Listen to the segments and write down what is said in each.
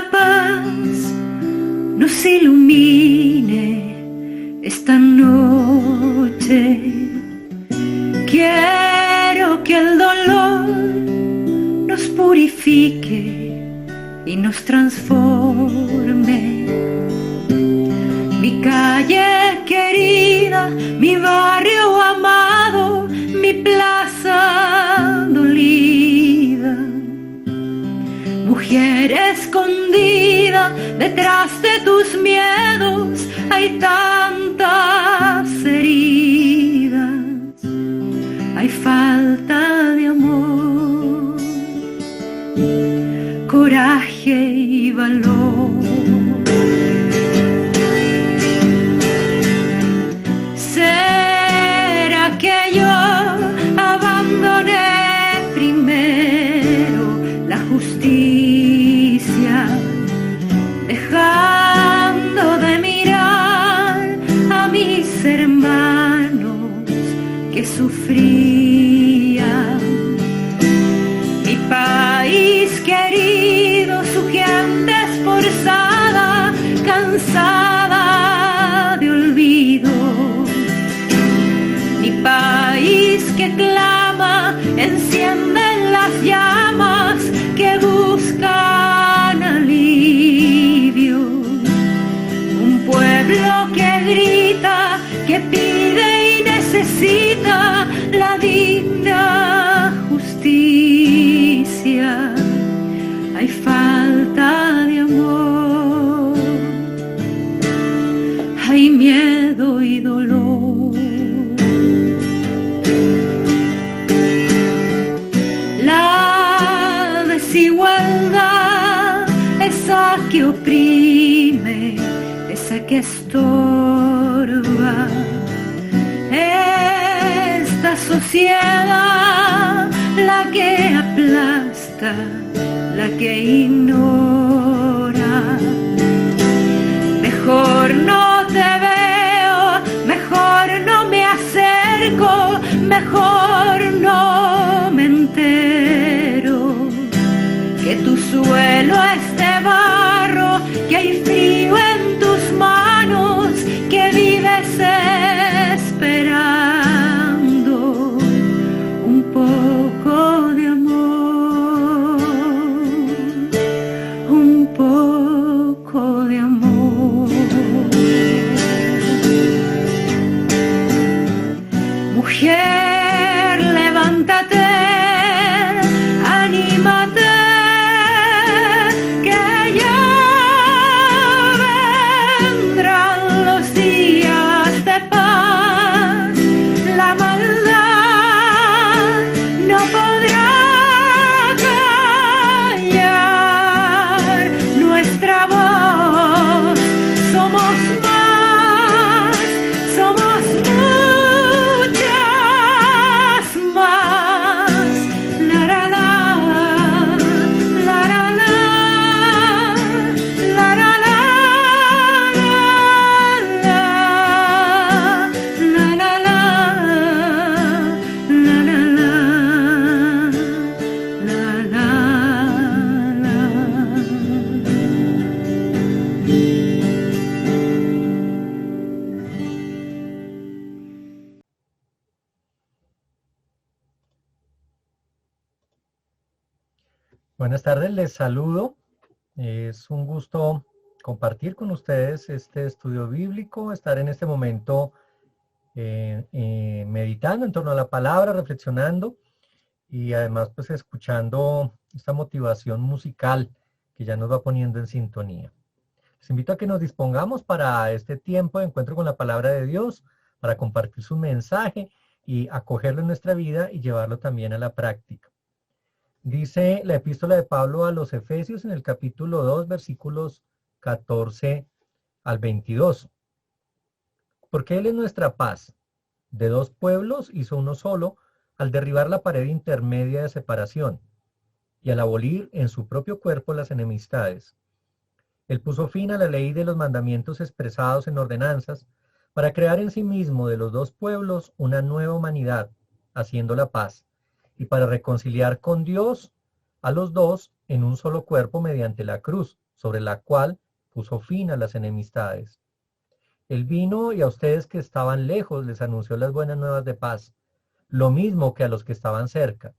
la paz nos ilumine esta noche. Quiero que el dolor nos purifique y nos transforme. Mi calle querida, mi barrio amado, mi plaza dolida. Mujer escondida detrás de tus miedos, hay tantas heridas. Hay falta de amor, coraje y valor. ¿Será que yo abandoné primero la justicia, dejando de mirar a mis hermanos que sufrían? Mi país querido, su gente esforzada, cansada de olvido. Mi país que clama, encienden las llamas que buscan alivio. Un pueblo que grita, que pide y necesita la digna justicia. Hay falta de amor, hay miedo y dolor. La desigualdad, esa que oprime, esa que estorba. Esta sociedad, la que aplasta, la que ignora. Mejor no te veo, mejor no me acerco, mejor no me entero. Que tu suelo es de barro, que hay frío en tus manos, que vives esperando un poco de amor, un poco de amor. Mujer, levántate, anímate, que ya vendrán los días de paz. La maldad no podrá callar nuestra voz. Somos más, somos muchas más. La la la, la la la, la la la, la la la, la la la, la la. Buenas tardes, les saludo. Es un gusto compartir con ustedes este estudio bíblico, estar en este momento meditando en torno a la palabra, reflexionando y además pues escuchando esta motivación musical que ya nos va poniendo en sintonía. Les invito a que nos dispongamos para este tiempo de encuentro con la palabra de Dios, para compartir su mensaje y acogerlo en nuestra vida y llevarlo también a la práctica. Dice la epístola de Pablo a los Efesios en el capítulo 2, versículos 14 al 22. Porque Él es nuestra paz. De dos pueblos hizo uno solo, al derribar la pared intermedia de separación, y al abolir en su propio cuerpo las enemistades. Él puso fin a la ley de los mandamientos expresados en ordenanzas, para crear en sí mismo de los dos pueblos una nueva humanidad, haciendo la paz, y para reconciliar con Dios a los dos en un solo cuerpo mediante la cruz, sobre la cual puso fin a las enemistades. Él vino y a ustedes que estaban lejos les anunció las buenas nuevas de paz, lo mismo que a los que estaban cerca.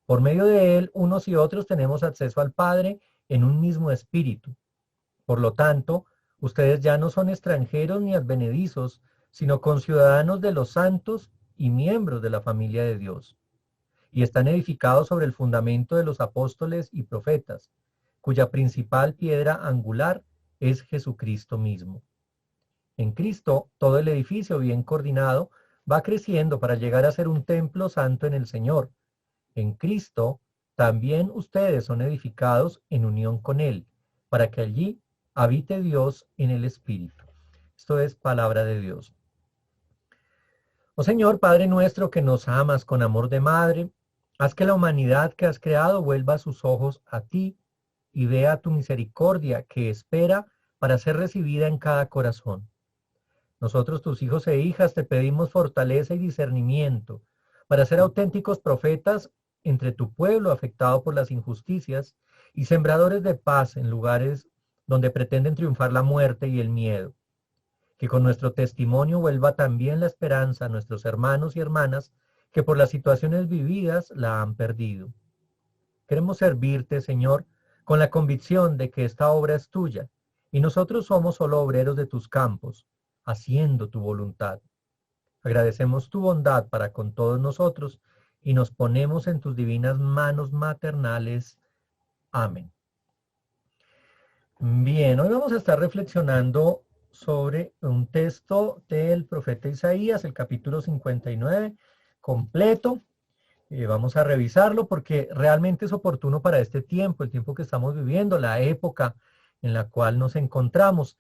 Por medio de él, unos y otros tenemos acceso al Padre en un mismo espíritu. Por lo tanto, ustedes ya no son extranjeros ni advenedizos, sino conciudadanos de los santos y miembros de la familia de Dios. Y están edificados sobre el fundamento de los apóstoles y profetas, cuya principal piedra angular es Jesucristo mismo. En Cristo, todo el edificio bien coordinado va creciendo para llegar a ser un templo santo en el Señor. En Cristo, también ustedes son edificados en unión con Él, para que allí habite Dios en el Espíritu. Esto es palabra de Dios. Oh Señor, Padre nuestro que nos amas con amor de madre, haz que la humanidad que has creado vuelva sus ojos a ti y vea tu misericordia que espera para ser recibida en cada corazón. Nosotros, tus hijos e hijas, te pedimos fortaleza y discernimiento para ser auténticos profetas entre tu pueblo afectado por las injusticias y sembradores de paz en lugares donde pretenden triunfar la muerte y el miedo. Que con nuestro testimonio vuelva también la esperanza a nuestros hermanos y hermanas que por las situaciones vividas la han perdido. Queremos servirte, Señor, con la convicción de que esta obra es tuya y nosotros somos solo obreros de tus campos, haciendo tu voluntad. Agradecemos tu bondad para con todos nosotros y nos ponemos en tus divinas manos maternales. Amén. Bien, hoy vamos a estar reflexionando sobre un texto del profeta Isaías, el capítulo 59, completo. Vamos a revisarlo porque realmente es oportuno para este tiempo, el tiempo que estamos viviendo, la época en la cual nos encontramos.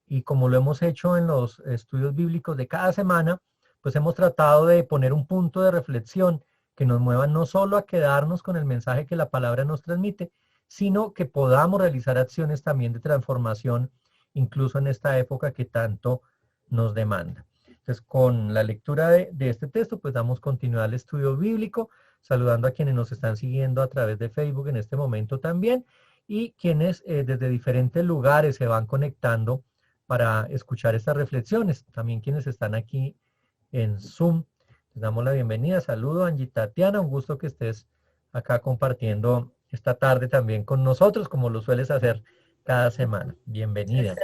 Y como lo hemos hecho en los estudios bíblicos de cada semana, pues hemos tratado de poner un punto de reflexión que nos mueva no solo a quedarnos con el mensaje que la palabra nos transmite, sino que podamos realizar acciones también de transformación, incluso en esta época que tanto nos demanda. Entonces, con la lectura de este texto, pues damos continuidad al estudio bíblico, saludando a quienes nos están siguiendo a través de Facebook en este momento también, y quienes desde diferentes lugares se van conectando para escuchar estas reflexiones. También quienes están aquí en Zoom, les damos la bienvenida. Saludo, Angie Tatiana, un gusto que estés acá compartiendo esta tarde también con nosotros, como lo sueles hacer cada semana. Bienvenida.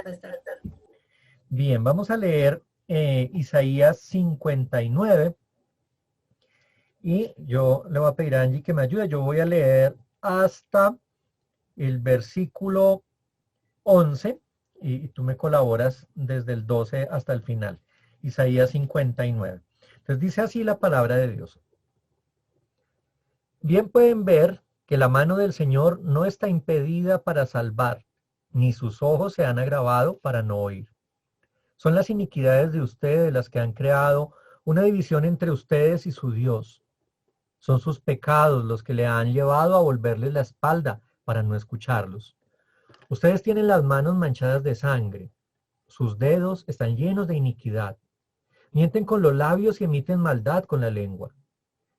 Bien, vamos a leer Isaías 59 y yo le voy a pedir a Angie que me ayude. Yo voy a leer hasta el versículo 11 y tú me colaboras desde el 12 hasta el final. Isaías 59. Entonces dice así la palabra de Dios. Bien pueden ver que la mano del Señor no está impedida para salvar, ni sus ojos se han agravado para no oír. Son las iniquidades de ustedes las que han creado una división entre ustedes y su Dios. Son sus pecados los que le han llevado a volverles la espalda para no escucharlos. Ustedes tienen las manos manchadas de sangre. Sus dedos están llenos de iniquidad. Mienten con los labios y emiten maldad con la lengua.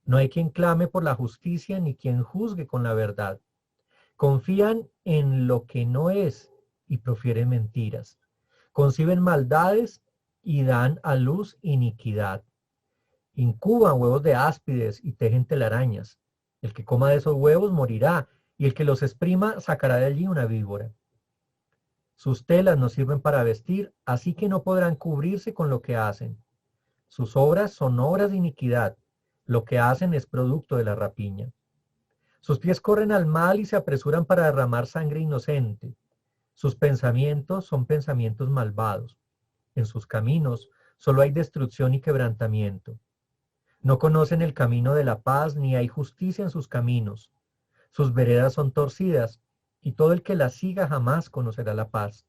No hay quien clame por la justicia ni quien juzgue con la verdad. Confían en lo que no es y profieren mentiras. Conciben maldades y dan a luz iniquidad. Incuban huevos de áspides y tejen telarañas. El que coma de esos huevos morirá, y el que los exprima sacará de allí una víbora. Sus telas no sirven para vestir, así que no podrán cubrirse con lo que hacen. Sus obras son obras de iniquidad. Lo que hacen es producto de la rapiña. Sus pies corren al mal y se apresuran para derramar sangre inocente. Sus pensamientos son pensamientos malvados. En sus caminos solo hay destrucción y quebrantamiento. No conocen el camino de la paz, ni hay justicia en sus caminos. Sus veredas son torcidas, y todo el que las siga jamás conocerá la paz.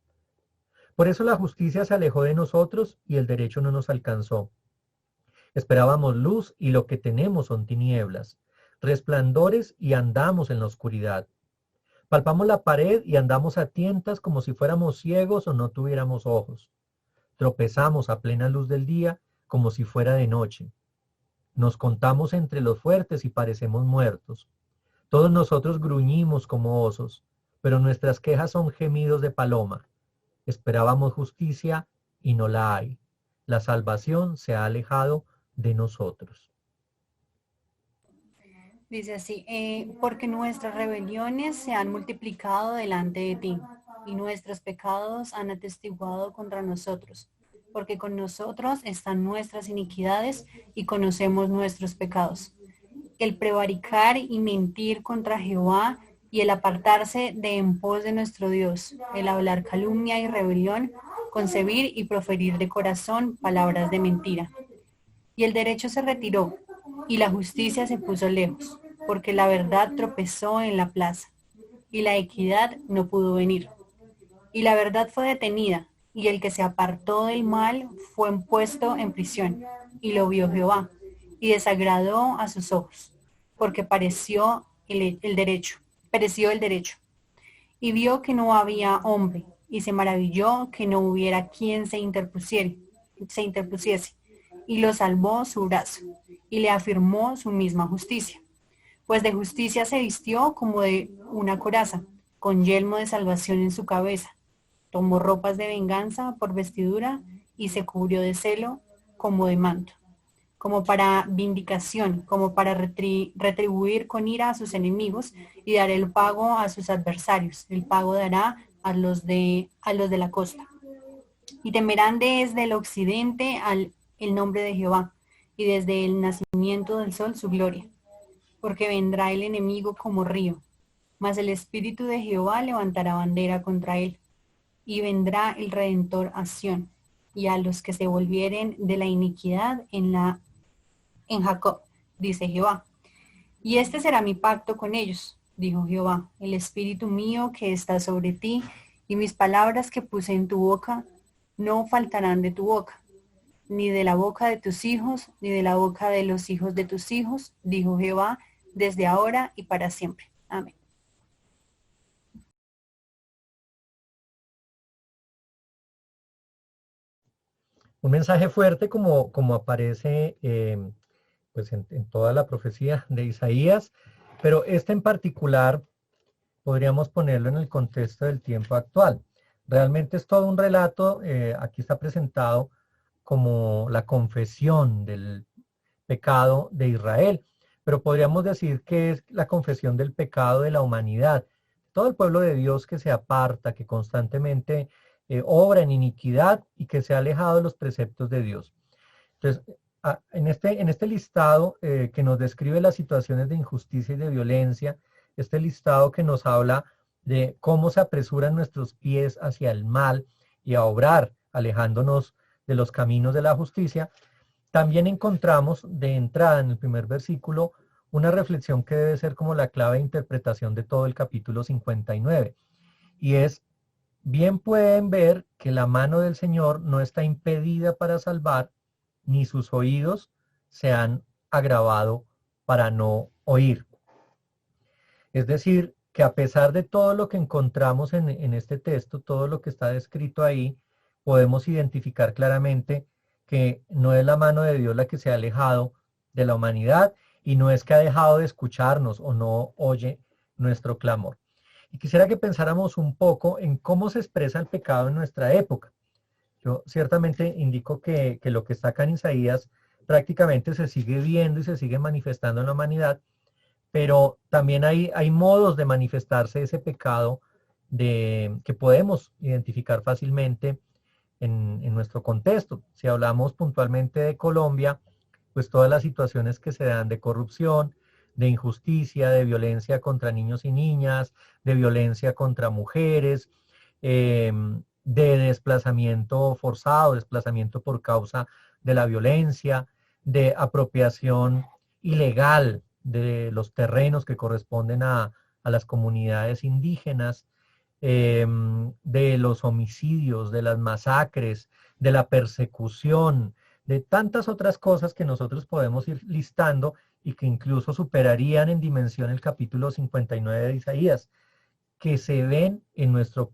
Por eso la justicia se alejó de nosotros y el derecho no nos alcanzó. Esperábamos luz y lo que tenemos son tinieblas, resplandores y andamos en la oscuridad. Palpamos la pared y andamos a tientas como si fuéramos ciegos o no tuviéramos ojos. Tropezamos a plena luz del día como si fuera de noche. Nos contamos entre los fuertes y parecemos muertos. Todos nosotros gruñimos como osos. pero nuestras quejas son gemidos de paloma. Esperábamos justicia y no la hay. La salvación se ha alejado de nosotros. Dice así, porque nuestras rebeliones se han multiplicado delante de ti, y nuestros pecados han atestiguado contra nosotros, porque con nosotros están nuestras iniquidades y conocemos nuestros pecados. El prevaricar y mentir contra Jehová y el apartarse de en pos de nuestro Dios, el hablar calumnia y rebelión, concebir y proferir de corazón palabras de mentira. Y el derecho se retiró, y la justicia se puso lejos, porque la verdad tropezó en la plaza, y la equidad no pudo venir. Y la verdad fue detenida, y el que se apartó del mal fue puesto en prisión, y lo vio Jehová, y desagradó a sus ojos, porque pareció el derecho. Y vio que no había hombre, y se maravilló que no hubiera quien se interpusiese, y lo salvó su brazo, y le afirmó su misma justicia. Pues de justicia se vistió como de una coraza, con yelmo de salvación en su cabeza. Tomó ropas de venganza por vestidura, y se cubrió de celo como de manto, como para vindicación, como para retribuir con ira a sus enemigos, y dar el pago a sus adversarios. El pago dará a los de la costa. Y temerán desde el occidente el nombre de Jehová, y desde el nacimiento del sol su gloria. Porque vendrá el enemigo como río, mas el Espíritu de Jehová levantará bandera contra él. Y vendrá el Redentor a Sión, y a los que se volvieren de la iniquidad en Jacob, dice Jehová. Y este será mi pacto con ellos, dijo Jehová, el Espíritu mío que está sobre ti, y mis palabras que puse en tu boca, no faltarán de tu boca, ni de la boca de tus hijos, ni de la boca de los hijos de tus hijos, dijo Jehová, desde ahora y para siempre. Amén. Un mensaje fuerte como aparece pues en toda la profecía de Isaías, pero este en particular podríamos ponerlo en el contexto del tiempo actual. Realmente es todo un relato, aquí está presentado como la confesión del pecado de Israel, pero podríamos decir que es la confesión del pecado de la humanidad. Todo el pueblo de Dios que se aparta, que constantemente obra en iniquidad y que se ha alejado de los preceptos de Dios. Entonces, en este listado que nos describe las situaciones de injusticia y de violencia, este listado que nos habla de cómo se apresuran nuestros pies hacia el mal y a obrar, alejándonos de los caminos de la justicia, también encontramos de entrada en el primer versículo una reflexión que debe ser como la clave de interpretación de todo el capítulo 59. Y es, bien pueden ver que la mano del Señor no está impedida para salvar, ni sus oídos se han agravado para no oír. Es decir, que a pesar de todo lo que encontramos en este texto, todo lo que está descrito ahí, podemos identificar claramente que no es la mano de Dios la que se ha alejado de la humanidad y no es que ha dejado de escucharnos o no oye nuestro clamor. Y quisiera que pensáramos un poco en cómo se expresa el pecado en nuestra época. Yo ciertamente indico que lo que está acá en Isaías prácticamente se sigue viendo y se sigue manifestando en la humanidad, pero también hay modos de manifestarse ese pecado que podemos identificar fácilmente en nuestro contexto. Si hablamos puntualmente de Colombia, pues todas las situaciones que se dan de corrupción, de injusticia, de violencia contra niños y niñas, de violencia contra mujeres, de desplazamiento forzado, desplazamiento por causa de la violencia, de apropiación ilegal de los terrenos que corresponden a las comunidades indígenas, de los homicidios, de las masacres, de la persecución, de tantas otras cosas que nosotros podemos ir listando y que incluso superarían en dimensión el capítulo 59 de Isaías, que se ven en nuestro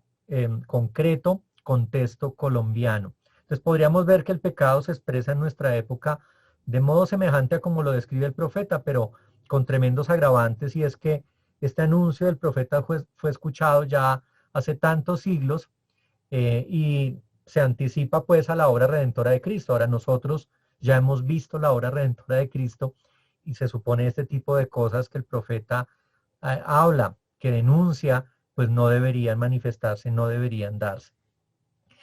concreto contexto colombiano. Entonces podríamos ver que el pecado se expresa en nuestra época de modo semejante a como lo describe el profeta, pero con tremendos agravantes, y es que este anuncio del profeta fue escuchado ya hace tantos siglos y se anticipa pues a la obra redentora de Cristo. Ahora nosotros ya hemos visto la obra redentora de Cristo y se supone este tipo de cosas que el profeta habla, que denuncia, pues no deberían manifestarse, no deberían darse.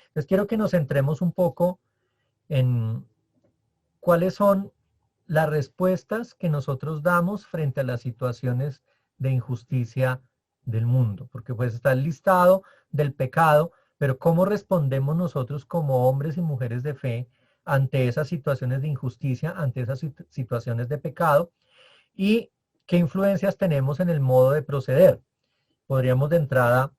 Entonces quiero que nos centremos un poco en cuáles son las respuestas que nosotros damos frente a las situaciones de injusticia del mundo, porque pues está el listado del pecado, pero cómo respondemos nosotros como hombres y mujeres de fe ante esas situaciones de injusticia, ante esas situaciones de pecado, y qué influencias tenemos en el modo de proceder. Podríamos de entrada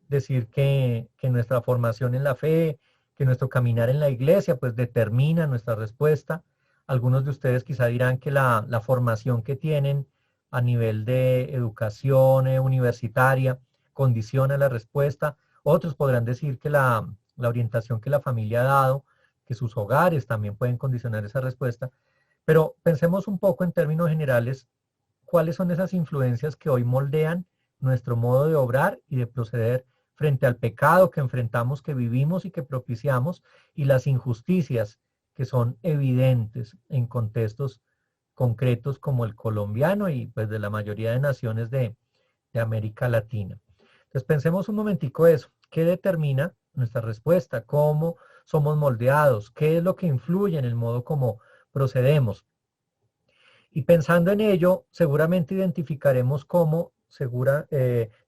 decir que nuestra formación en la fe, que nuestro caminar en la iglesia, pues determina nuestra respuesta. Algunos de ustedes quizá dirán que la formación que tienen a nivel de educación universitaria condiciona la respuesta. Otros podrán decir que la orientación que la familia ha dado, que sus hogares también pueden condicionar esa respuesta. Pero pensemos un poco en términos generales, cuáles son esas influencias que hoy moldean nuestro modo de obrar y de proceder frente al pecado que enfrentamos, que vivimos y que propiciamos, y las injusticias que son evidentes en contextos concretos como el colombiano y pues de la mayoría de naciones de América Latina. Entonces pensemos un momentico eso, ¿qué determina nuestra respuesta? ¿Cómo somos moldeados? ¿Qué es lo que influye en el modo como procedemos? Y pensando en ello, seguramente identificaremos cómo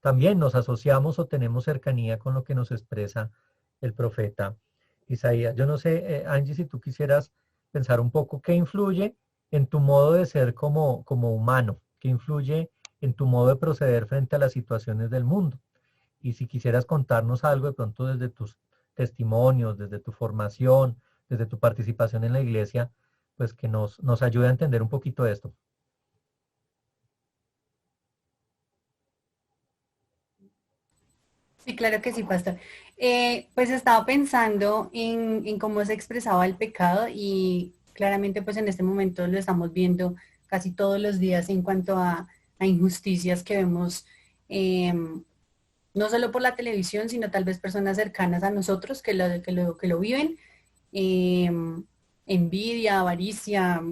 también nos asociamos o tenemos cercanía con lo que nos expresa el profeta Isaías. Yo no sé, Angie, si tú quisieras pensar un poco qué influye en tu modo de ser como humano, qué influye en tu modo de proceder frente a las situaciones del mundo. Y si quisieras contarnos algo de pronto desde tus testimonios, desde tu formación, desde tu participación en la iglesia, pues que nos ayude a entender un poquito esto. Sí, claro que sí, pastor. Pues estaba pensando en cómo se expresaba el pecado y claramente pues en este momento lo estamos viendo casi todos los días en cuanto a injusticias que vemos, no solo por la televisión, sino tal vez personas cercanas a nosotros que lo viven. Envidia, avaricia.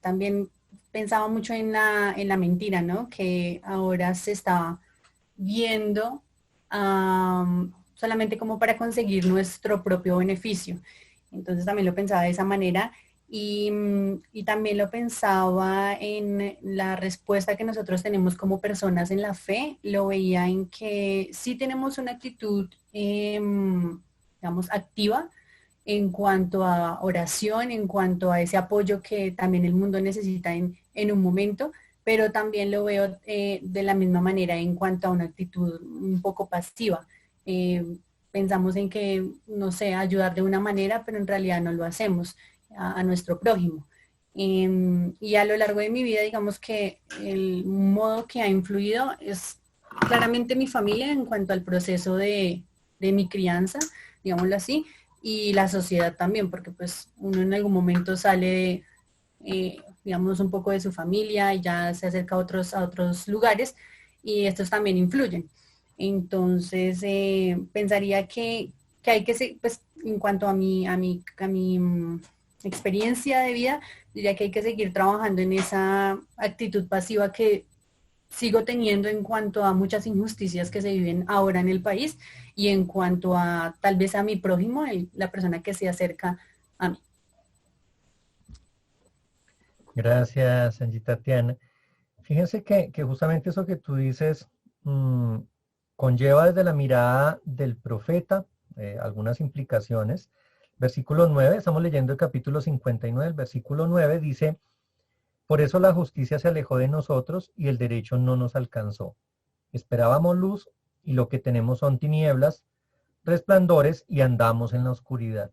También pensaba mucho en la mentira, ¿no? Que ahora se está viendo solamente como para conseguir nuestro propio beneficio. Entonces también lo pensaba de esa manera y también lo pensaba en la respuesta que nosotros tenemos como personas en la fe. Lo veía en que sí tenemos una actitud, digamos, activa en cuanto a oración, en cuanto a ese apoyo que también el mundo necesita en un momento, pero también lo veo de la misma manera en cuanto a una actitud un poco pasiva. Pensamos en que, no sé, ayudar de una manera, pero en realidad no lo hacemos a nuestro prójimo. Y a lo largo de mi vida, digamos que el modo que ha influido es claramente mi familia en cuanto al proceso de mi crianza, digámoslo así, y la sociedad también, porque pues uno en algún momento sale digamos, un poco de su familia y ya se acerca a otros lugares y estos también influyen. Entonces, pensaría que hay que, pues, en cuanto a mi experiencia de vida, diría que hay que seguir trabajando en esa actitud pasiva que sigo teniendo en cuanto a muchas injusticias que se viven ahora en el país y en cuanto a tal vez a mi prójimo, la persona que se acerca a mí. Gracias, Angie Tatiana. Fíjense que justamente eso que tú dices conlleva desde la mirada del profeta algunas implicaciones. Versículo 9, estamos leyendo el capítulo 59, el versículo 9 dice: por eso la justicia se alejó de nosotros y el derecho no nos alcanzó. Esperábamos luz y lo que tenemos son tinieblas, resplandores y andamos en la oscuridad.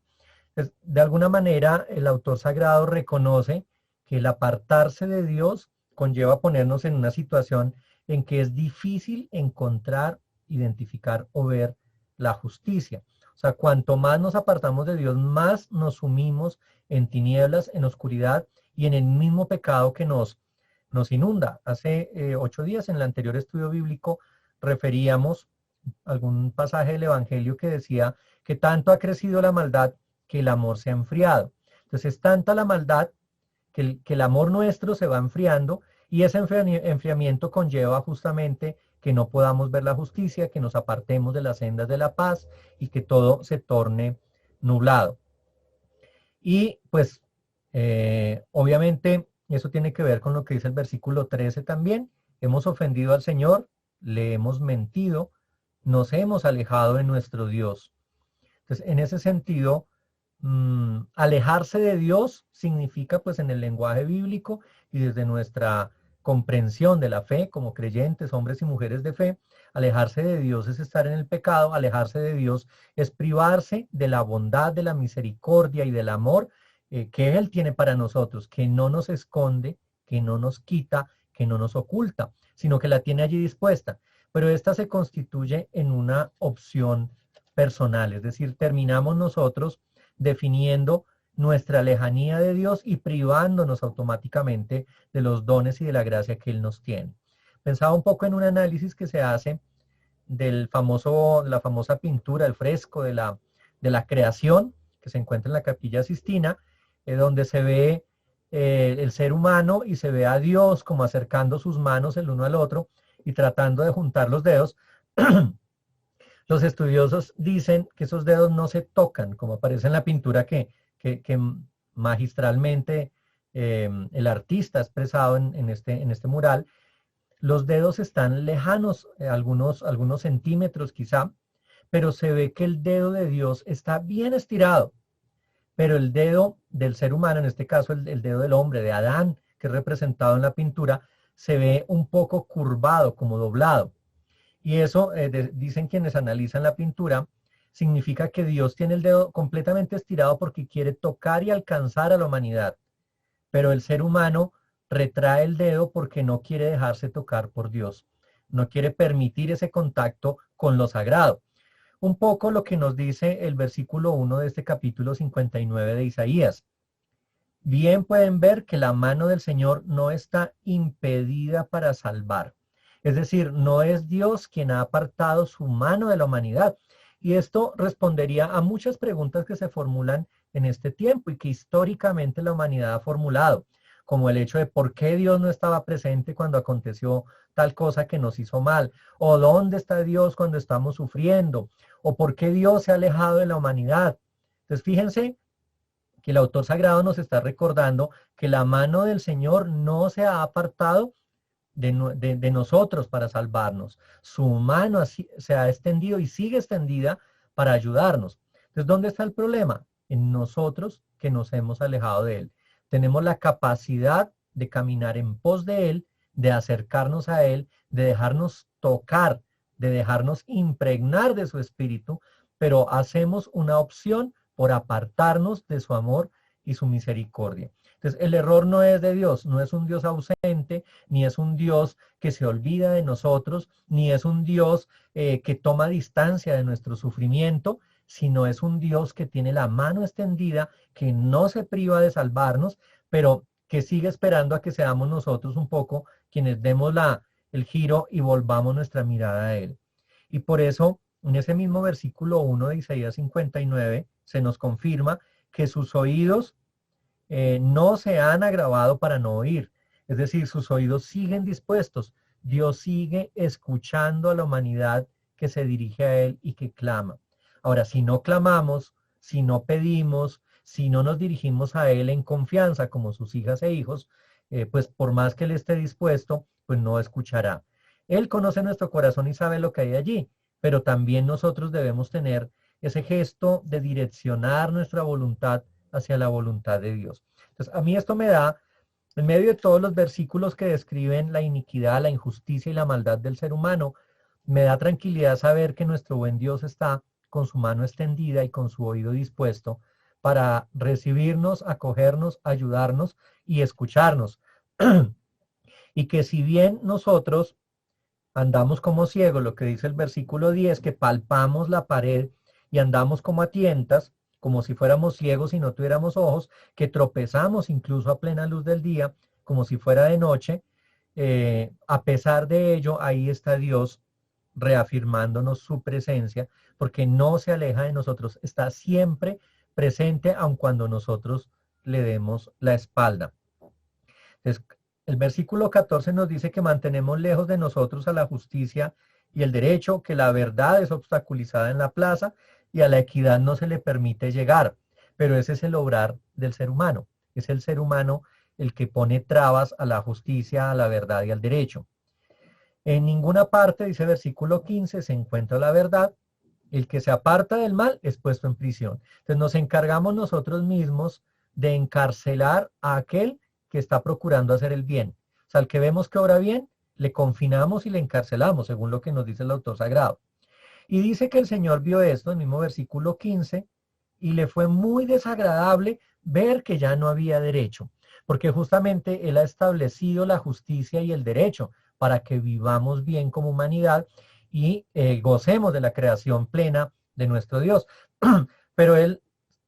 Entonces, de alguna manera, el autor sagrado reconoce que el apartarse de Dios conlleva ponernos en una situación en que es difícil encontrar, identificar o ver la justicia. O sea, cuanto más nos apartamos de Dios, más nos sumimos en tinieblas, en oscuridad y en el mismo pecado que nos nos inunda. Hace 8 días en el anterior estudio bíblico referíamos algún pasaje del Evangelio que decía que tanto ha crecido la maldad que el amor se ha enfriado. Entonces es tanta la maldad que el amor nuestro se va enfriando, y ese enfriamiento conlleva justamente que no podamos ver la justicia, que nos apartemos de las sendas de la paz y que todo se torne nublado. Y pues obviamente eso tiene que ver con lo que dice el versículo 13 también. Hemos ofendido al Señor, le hemos mentido, nos hemos alejado de nuestro Dios. Entonces, en ese sentido, alejarse de Dios significa, pues en el lenguaje bíblico y desde nuestra comprensión de la fe como creyentes, hombres y mujeres de fe, alejarse de Dios es estar en el pecado, alejarse de Dios es privarse de la bondad, de la misericordia y del amor que Él tiene para nosotros, que no nos esconde, que no nos quita, que no nos oculta, sino que la tiene allí dispuesta. Pero esta se constituye en una opción personal, es decir, terminamos nosotros definiendo nuestra lejanía de Dios y privándonos automáticamente de los dones y de la gracia que Él nos tiene. Pensaba un poco en un análisis que se hace la famosa pintura, el fresco de la creación, que se encuentra en la Capilla Sistina, donde se ve el ser humano y se ve a Dios como acercando sus manos el uno al otro y tratando de juntar los dedos. Los estudiosos dicen que esos dedos no se tocan, como aparece en la pintura que magistralmente el artista ha expresado en este mural. Los dedos están lejanos, algunos centímetros quizá, pero se ve que el dedo de Dios está bien estirado. Pero el dedo del ser humano, en este caso el dedo del hombre, de Adán, que es representado en la pintura, se ve un poco curvado, como doblado. Y eso, dicen quienes analizan la pintura, significa que Dios tiene el dedo completamente estirado porque quiere tocar y alcanzar a la humanidad. Pero el ser humano retrae el dedo porque no quiere dejarse tocar por Dios. No quiere permitir ese contacto con lo sagrado. Un poco lo que nos dice el versículo 1 de este capítulo 59 de Isaías. Bien pueden ver que la mano del Señor no está impedida para salvar. Es decir, no es Dios quien ha apartado su mano de la humanidad. Y esto respondería a muchas preguntas que se formulan en este tiempo y que históricamente la humanidad ha formulado, como el hecho de por qué Dios no estaba presente cuando aconteció tal cosa que nos hizo mal, o dónde está Dios cuando estamos sufriendo, o por qué Dios se ha alejado de la humanidad. Entonces fíjense que el autor sagrado nos está recordando que la mano del Señor no se ha apartado de nosotros para salvarnos. Su mano así se ha extendido y sigue extendida para ayudarnos. Entonces, ¿dónde está el problema? En nosotros que nos hemos alejado de Él. Tenemos la capacidad de caminar en pos de Él, de acercarnos a Él, de dejarnos tocar, de dejarnos impregnar de su espíritu, pero hacemos una opción por apartarnos de su amor y su misericordia. Entonces, el error no es de Dios, no es un Dios ausente, ni es un Dios que se olvida de nosotros, ni es un Dios que toma distancia de nuestro sufrimiento, sino es un Dios que tiene la mano extendida, que no se priva de salvarnos, pero que sigue esperando a que seamos nosotros un poco quienes demos el giro y volvamos nuestra mirada a Él. Y por eso, en ese mismo versículo 1 de Isaías 59, se nos confirma que sus oídos no se han agravado para no oír. Es decir, sus oídos siguen dispuestos. Dios sigue escuchando a la humanidad que se dirige a Él y que clama. Ahora, si no clamamos, si no pedimos, si no nos dirigimos a Él en confianza como sus hijas e hijos, pues por más que Él esté dispuesto, pues no escuchará. Él conoce nuestro corazón y sabe lo que hay allí, pero también nosotros debemos tener ese gesto de direccionar nuestra voluntad hacia la voluntad de Dios. Entonces, a mí esto me da, en medio de todos los versículos que describen la iniquidad, la injusticia y la maldad del ser humano, me da tranquilidad saber que nuestro buen Dios está con su mano extendida y con su oído dispuesto para recibirnos, acogernos, ayudarnos y escucharnos. Y que si bien nosotros andamos como ciegos, lo que dice el versículo 10, que palpamos la pared y andamos como a tientas, como si fuéramos ciegos y no tuviéramos ojos, que tropezamos incluso a plena luz del día, como si fuera de noche, a pesar de ello, ahí está Dios reafirmándonos su presencia, porque no se aleja de nosotros, está siempre presente, aun cuando nosotros le demos la espalda. Entonces, el versículo 14 nos dice que mantenemos lejos de nosotros a la justicia y el derecho, que la verdad es obstaculizada en la plaza y a la equidad no se le permite llegar. Pero ese es el obrar del ser humano. Es el ser humano el que pone trabas a la justicia, a la verdad y al derecho. En ninguna parte, dice versículo 15, se encuentra la verdad. El que se aparta del mal es puesto en prisión. Entonces nos encargamos nosotros mismos de encarcelar a aquel que está procurando hacer el bien. O sea, al que vemos que obra bien, le confinamos y le encarcelamos, según lo que nos dice el autor sagrado. Y dice que el Señor vio esto, en el mismo versículo 15, y le fue muy desagradable ver que ya no había derecho, porque justamente Él ha establecido la justicia y el derecho para que vivamos bien como humanidad y gocemos de la creación plena de nuestro Dios. Pero Él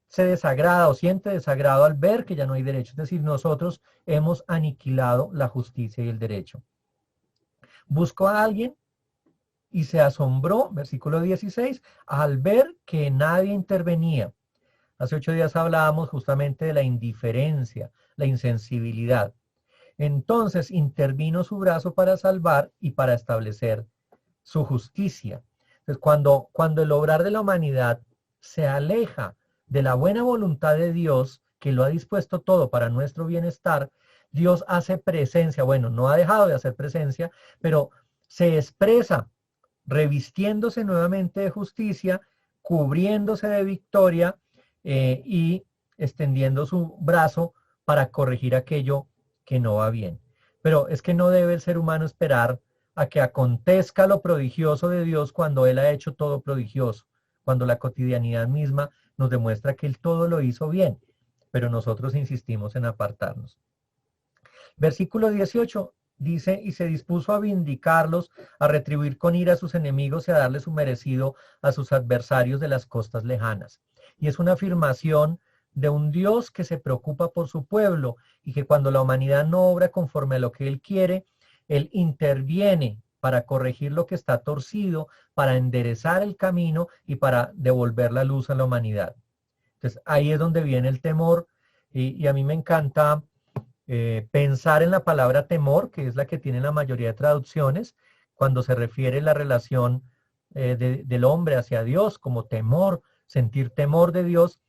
se desagrada o siente desagrado al ver que ya no hay derecho, es decir, nosotros hemos aniquilado la justicia y el derecho. Buscó a alguien y se asombró, versículo 16, al ver que nadie intervenía. Hace 8 días hablábamos justamente de la indiferencia, la insensibilidad. Entonces intervino su brazo para salvar y para establecer su justicia. Entonces, cuando el obrar de la humanidad se aleja de la buena voluntad de Dios, que lo ha dispuesto todo para nuestro bienestar, Dios hace presencia. Bueno, no ha dejado de hacer presencia, pero se expresa revistiéndose nuevamente de justicia, cubriéndose de victoria y extendiendo su brazo para corregir aquello que no va bien. Pero es que no debe el ser humano esperar a que acontezca lo prodigioso de Dios cuando Él ha hecho todo prodigioso, cuando la cotidianidad misma nos demuestra que Él todo lo hizo bien, pero nosotros insistimos en apartarnos. Versículo 18 dice, y se dispuso a vindicarlos, a retribuir con ira a sus enemigos y a darle su merecido a sus adversarios de las costas lejanas. Y es una afirmación de un Dios que se preocupa por su pueblo y que cuando la humanidad no obra conforme a lo que Él quiere, Él interviene para corregir lo que está torcido, para enderezar el camino y para devolver la luz a la humanidad. Entonces ahí es donde viene el temor y a mí me encanta pensar en la palabra temor, que es la que tiene la mayoría de traducciones, cuando se refiere a la relación del hombre hacia Dios como temor, sentir temor de Dios,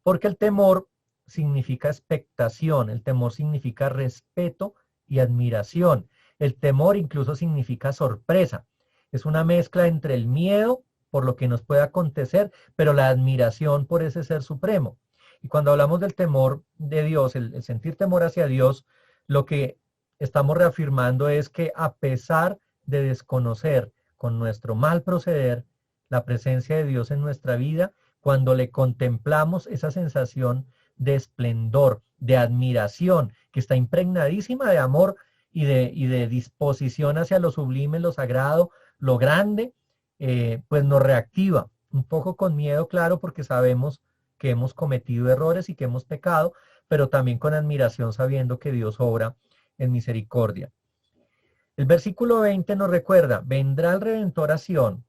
porque el temor significa expectación, el temor significa respeto y admiración. El temor incluso significa sorpresa. Es una mezcla entre el miedo por lo que nos puede acontecer, pero la admiración por ese ser supremo. Y cuando hablamos del temor de Dios, el sentir temor hacia Dios, lo que estamos reafirmando es que a pesar de desconocer con nuestro mal proceder la presencia de Dios en nuestra vida, cuando le contemplamos esa sensación de esplendor, de admiración, que está impregnadísima de amor y de disposición hacia lo sublime, lo sagrado, lo grande, pues nos reactiva, un poco con miedo, claro, porque sabemos que hemos cometido errores y que hemos pecado, pero también con admiración sabiendo que Dios obra en misericordia. El versículo 20 nos recuerda, vendrá el Redentor a Sión,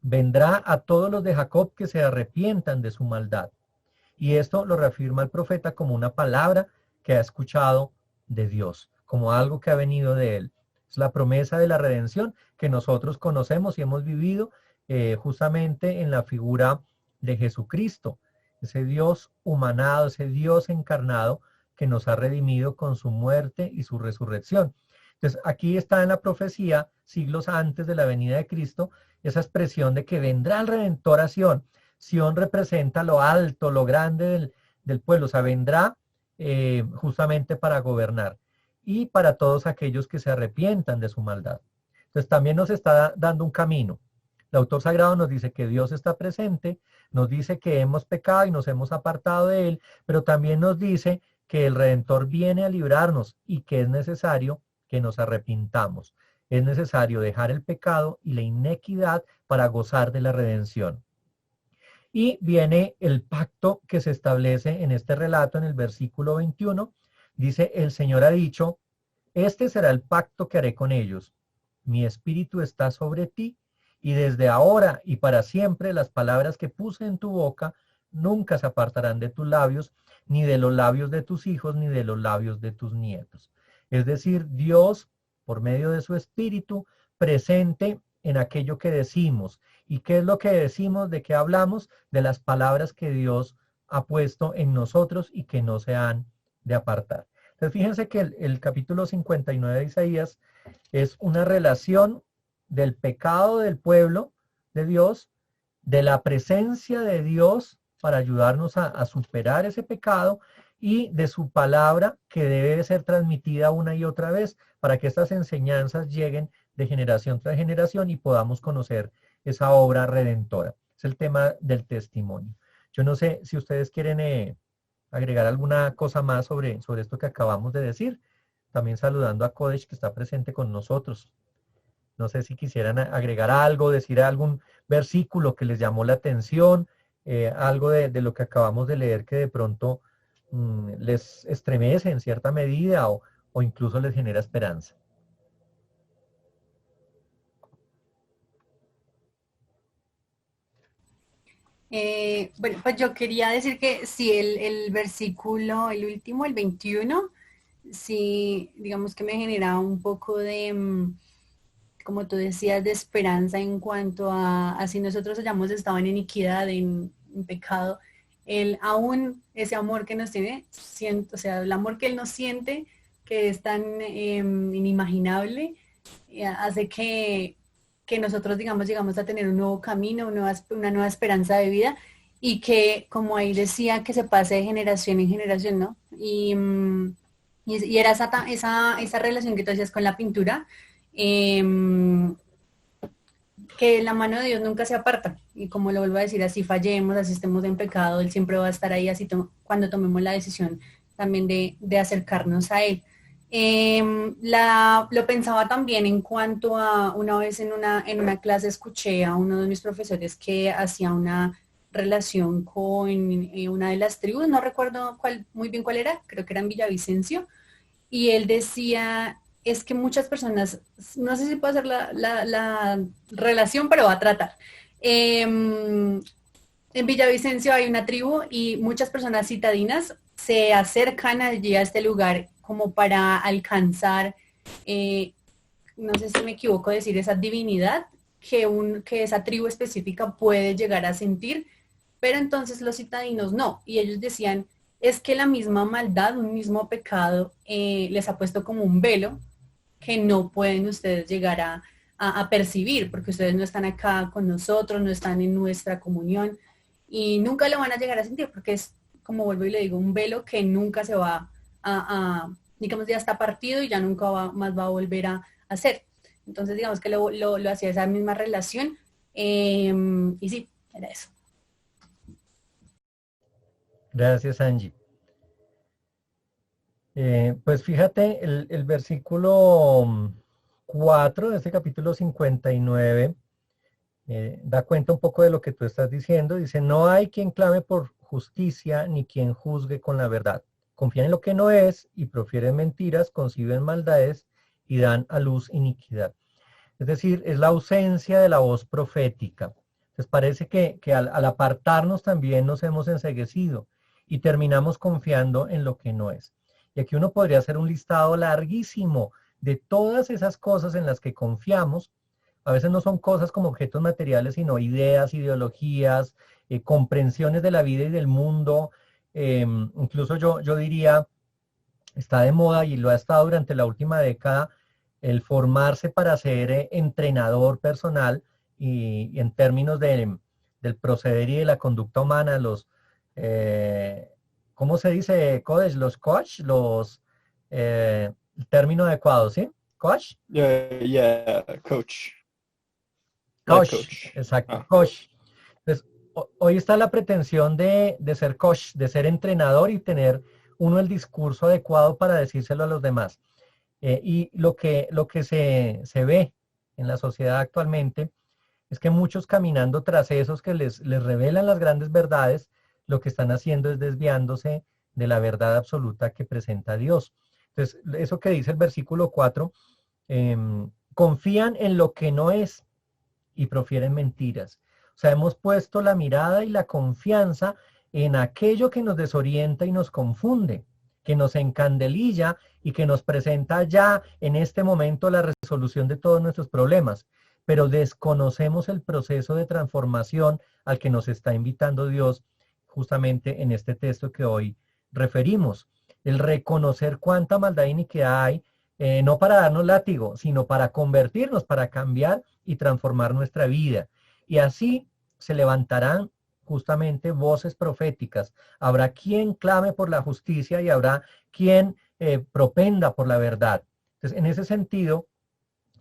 vendrá a todos los de Jacob que se arrepientan de su maldad. Y esto lo reafirma el profeta como una palabra que ha escuchado de Dios, como algo que ha venido de Él. Es la promesa de la redención que nosotros conocemos y hemos vivido justamente en la figura de Jesucristo, ese Dios humanado, ese Dios encarnado que nos ha redimido con su muerte y su resurrección. Entonces aquí está en la profecía, siglos antes de la venida de Cristo, esa expresión de que vendrá el Redentor a Sión. Sión representa lo alto, lo grande del pueblo, o sea, vendrá justamente para gobernar y para todos aquellos que se arrepientan de su maldad. Entonces también nos está dando un camino. El autor sagrado nos dice que Dios está presente, nos dice que hemos pecado y nos hemos apartado de Él, pero también nos dice que el Redentor viene a librarnos y que es necesario que nos arrepintamos. Es necesario dejar el pecado y la inequidad para gozar de la redención. Y viene el pacto que se establece en este relato en el versículo 21. Dice, el Señor ha dicho, Este será el pacto que haré con ellos. Mi espíritu está sobre ti, y desde ahora y para siempre las palabras que puse en tu boca nunca se apartarán de tus labios, ni de los labios de tus hijos, ni de los labios de tus nietos. Es decir, Dios, por medio de su espíritu, presente en aquello que decimos. ¿Y qué es lo que decimos? ¿De qué hablamos? De las palabras que Dios ha puesto en nosotros y que no se han de apartar. Entonces fíjense que el capítulo 59 de Isaías es una relación del pecado del pueblo de Dios, de la presencia de Dios para ayudarnos a superar ese pecado y de su palabra que debe ser transmitida una y otra vez para que estas enseñanzas lleguen de generación tras generación y podamos conocer esa obra redentora. Es el tema del testimonio. Yo no sé si ustedes quieren agregar alguna cosa más sobre esto que acabamos de decir. También saludando a Kodesh que está presente con nosotros. No sé si quisieran agregar algo, decir algún versículo que les llamó la atención, algo de lo que acabamos de leer que de pronto les estremece en cierta medida o incluso les genera esperanza. Bueno, pues yo quería decir que si el versículo, el último, el 21, sí, digamos que me genera un poco de, como tú decías, de esperanza en cuanto a si nosotros hayamos estado en iniquidad, en pecado, Él aún ese amor que nos tiene, o sea, el amor que Él nos siente, que es tan inimaginable, hace que nosotros, digamos, llegamos a tener un nuevo camino, una nueva esperanza de vida y que, como ahí decía, que se pase de generación en generación, ¿no? Y era esa relación que tú hacías con la pintura, que la mano de Dios nunca se aparta. Y como lo vuelvo a decir, así fallemos, así estemos en pecado, Él siempre va a estar ahí, así cuando tomemos la decisión también de acercarnos a Él. Lo pensaba también en cuanto a una vez en una clase escuché a uno de mis profesores que hacía una relación con una de las tribus, no recuerdo muy bien cuál era, creo que era en Villavicencio, y él decía, es que muchas personas, no sé si puedo hacer la relación, pero va a tratar. En Villavicencio hay una tribu y muchas personas citadinas se acercan allí a este lugar como para alcanzar, no sé si me equivoco decir, esa divinidad que esa tribu específica puede llegar a sentir, pero entonces los citadinos no. Y ellos decían, es que la misma maldad, un mismo pecado, les ha puesto como un velo que no pueden ustedes llegar a percibir, porque ustedes no están acá con nosotros, no están en nuestra comunión, y nunca lo van a llegar a sentir, porque es, como vuelvo y le digo, un velo que nunca se va digamos, ya está partido y ya nunca más va a volver a hacer. Entonces, digamos que lo hacía esa misma relación, y sí, era eso. Gracias, Angie. Pues fíjate, el versículo 4 de este capítulo 59 da cuenta un poco de lo que tú estás diciendo. Dice, no hay quien clame por justicia ni quien juzgue con la verdad. Confían en lo que no es y profieren mentiras, conciben maldades y dan a luz iniquidad. Es decir, es la ausencia de la voz profética. Entonces parece que al apartarnos también nos hemos enceguecido y terminamos confiando en lo que no es. Y aquí uno podría hacer un listado larguísimo de todas esas cosas en las que confiamos. A veces no son cosas como objetos materiales, sino ideas, ideologías, comprensiones de la vida y del mundo. Incluso yo diría, está de moda y lo ha estado durante la última década, el formarse para ser entrenador personal y en términos del proceder y de la conducta humana, ¿cómo se dice, Kodesh? Los coach, el término adecuado, ¿sí? ¿Coach? Yeah, coach. Coach, exacto, coach. Entonces, hoy está la pretensión de ser coach, de ser entrenador y tener uno el discurso adecuado para decírselo a los demás. Y lo que se ve en la sociedad actualmente es que muchos caminando tras esos que les revelan las grandes verdades, lo que están haciendo es desviándose de la verdad absoluta que presenta Dios. Entonces, eso que dice el versículo 4, confían en lo que no es y profieren mentiras. O sea, hemos puesto la mirada y la confianza en aquello que nos desorienta y nos confunde, que nos encandelilla y que nos presenta ya en este momento la resolución de todos nuestros problemas, pero desconocemos el proceso de transformación al que nos está invitando Dios justamente en este texto que hoy referimos. El reconocer cuánta maldad e iniquidad hay, no para darnos látigo, sino para convertirnos, para cambiar y transformar nuestra vida. Y así se levantarán justamente voces proféticas. Habrá quien clame por la justicia y habrá quien propenda por la verdad. Entonces, en ese sentido,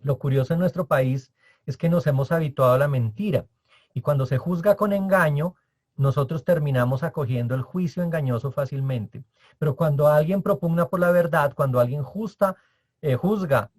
lo curioso en nuestro país es que nos hemos habituado a la mentira. Y cuando se juzga con engaño, nosotros terminamos acogiendo el juicio engañoso fácilmente. Pero cuando alguien propugna por la verdad, cuando alguien juzga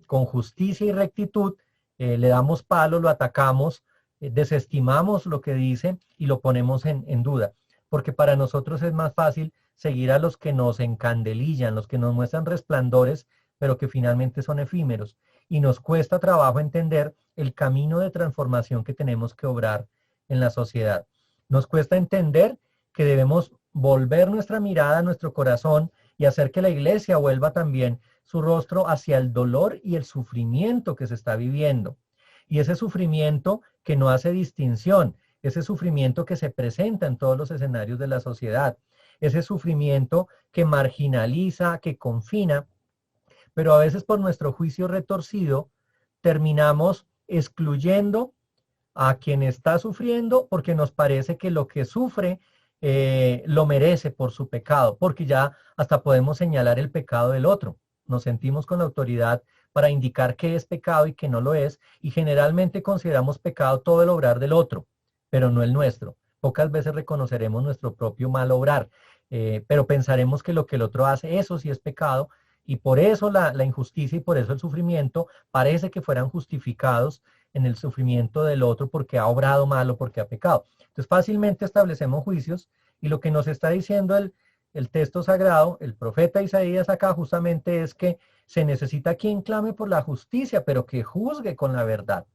con justicia y rectitud, le damos palo, lo atacamos, desestimamos lo que dice y lo ponemos en duda. Porque para nosotros es más fácil seguir a los que nos encandelillan, los que nos muestran resplandores, pero que finalmente son efímeros. Y nos cuesta trabajo entender el camino de transformación que tenemos que obrar en la sociedad. Nos cuesta entender que debemos volver nuestra mirada a nuestro corazón y hacer que la iglesia vuelva también su rostro hacia el dolor y el sufrimiento que se está viviendo. Y ese sufrimiento que no hace distinción, ese sufrimiento que se presenta en todos los escenarios de la sociedad, ese sufrimiento que marginaliza, que confina, pero a veces por nuestro juicio retorcido terminamos excluyendo a quien está sufriendo porque nos parece que lo que sufre lo merece por su pecado, porque ya hasta podemos señalar el pecado del otro. Nos sentimos con la autoridad para indicar qué es pecado y qué no lo es, y generalmente consideramos pecado todo el obrar del otro, pero no el nuestro. Pocas veces reconoceremos nuestro propio mal obrar, pero pensaremos que lo que el otro hace, eso sí es pecado, y por eso la injusticia y por eso el sufrimiento parece que fueran justificados en el sufrimiento del otro porque ha obrado mal o porque ha pecado. Entonces fácilmente establecemos juicios, y lo que nos está diciendo el texto sagrado, el profeta Isaías acá justamente es que se necesita quien clame por la justicia, pero que juzgue con la verdad.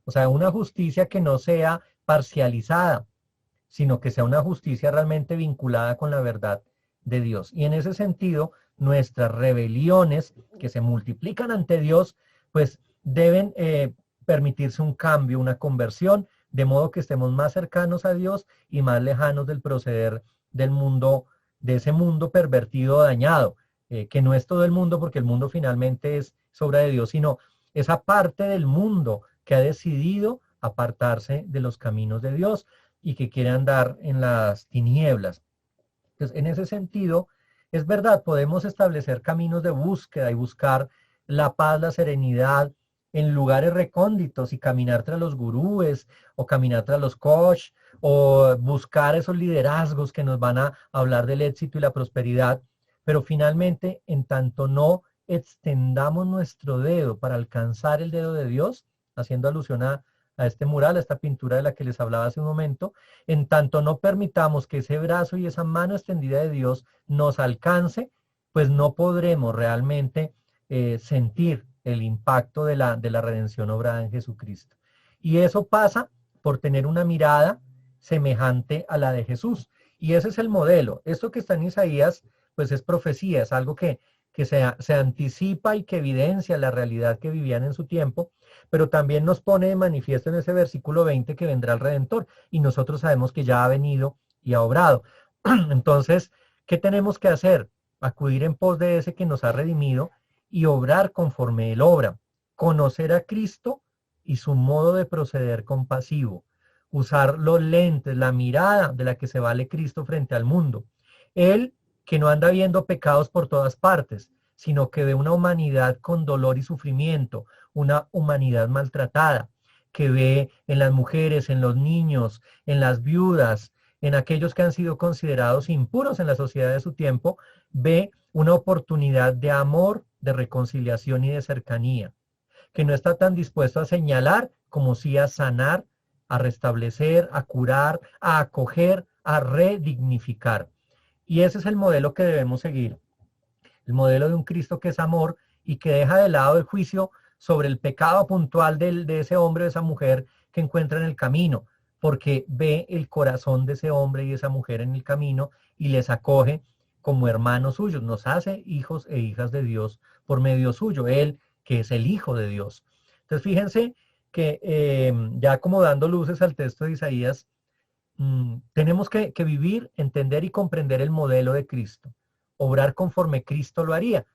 O sea, una justicia que no sea parcializada, sino que sea una justicia realmente vinculada con la verdad de Dios. Y en ese sentido, nuestras rebeliones que se multiplican ante Dios, pues deben permitirse un cambio, una conversión, de modo que estemos más cercanos a Dios y más lejanos del proceder del mundo, de ese mundo pervertido, dañado, que no es todo el mundo, porque el mundo finalmente es obra de Dios, sino esa parte del mundo que ha decidido apartarse de los caminos de Dios y que quiere andar en las tinieblas. Entonces, en ese sentido, es verdad, podemos establecer caminos de búsqueda y buscar la paz, la serenidad en lugares recónditos y caminar tras los gurúes o caminar tras los coach o buscar esos liderazgos que nos van a hablar del éxito y la prosperidad, pero finalmente, en tanto no extendamos nuestro dedo para alcanzar el dedo de Dios, haciendo alusión a este mural, a esta pintura de la que les hablaba hace un momento, en tanto no permitamos que ese brazo y esa mano extendida de Dios nos alcance, pues no podremos realmente sentir el impacto de la redención obrada en Jesucristo. Y eso pasa por tener una mirada semejante a la de Jesús. Y ese es el modelo. Esto que está en Isaías, pues es profecía, es algo que se anticipa y que evidencia la realidad que vivían en su tiempo, pero también nos pone de manifiesto en ese versículo 20 que vendrá el Redentor, y nosotros sabemos que ya ha venido y ha obrado. Entonces, ¿qué tenemos que hacer? Acudir en pos de ese que nos ha redimido y obrar conforme Él obra, conocer a Cristo y su modo de proceder compasivo, usar los lentes, la mirada de la que se vale Cristo frente al mundo. Él que no anda viendo pecados por todas partes, sino que ve una humanidad con dolor y sufrimiento, una humanidad maltratada, que ve en las mujeres, en los niños, en las viudas, en aquellos que han sido considerados impuros en la sociedad de su tiempo, ve una oportunidad de amor, de reconciliación y de cercanía, que no está tan dispuesto a señalar como sí a sanar, a restablecer, a curar, a acoger, a redignificar. Y ese es el modelo que debemos seguir. el modelo de un Cristo que es amor y que deja de lado el juicio sobre el pecado puntual de ese hombre o esa mujer que encuentra en el camino, porque ve el corazón de ese hombre y esa mujer en el camino y les acoge como hermanos suyos, nos hace hijos e hijas de Dios por medio suyo, Él que es el Hijo de Dios. Entonces fíjense que ya como dando luces al texto de Isaías, tenemos que vivir, entender y comprender el modelo de Cristo, obrar conforme Cristo lo haría,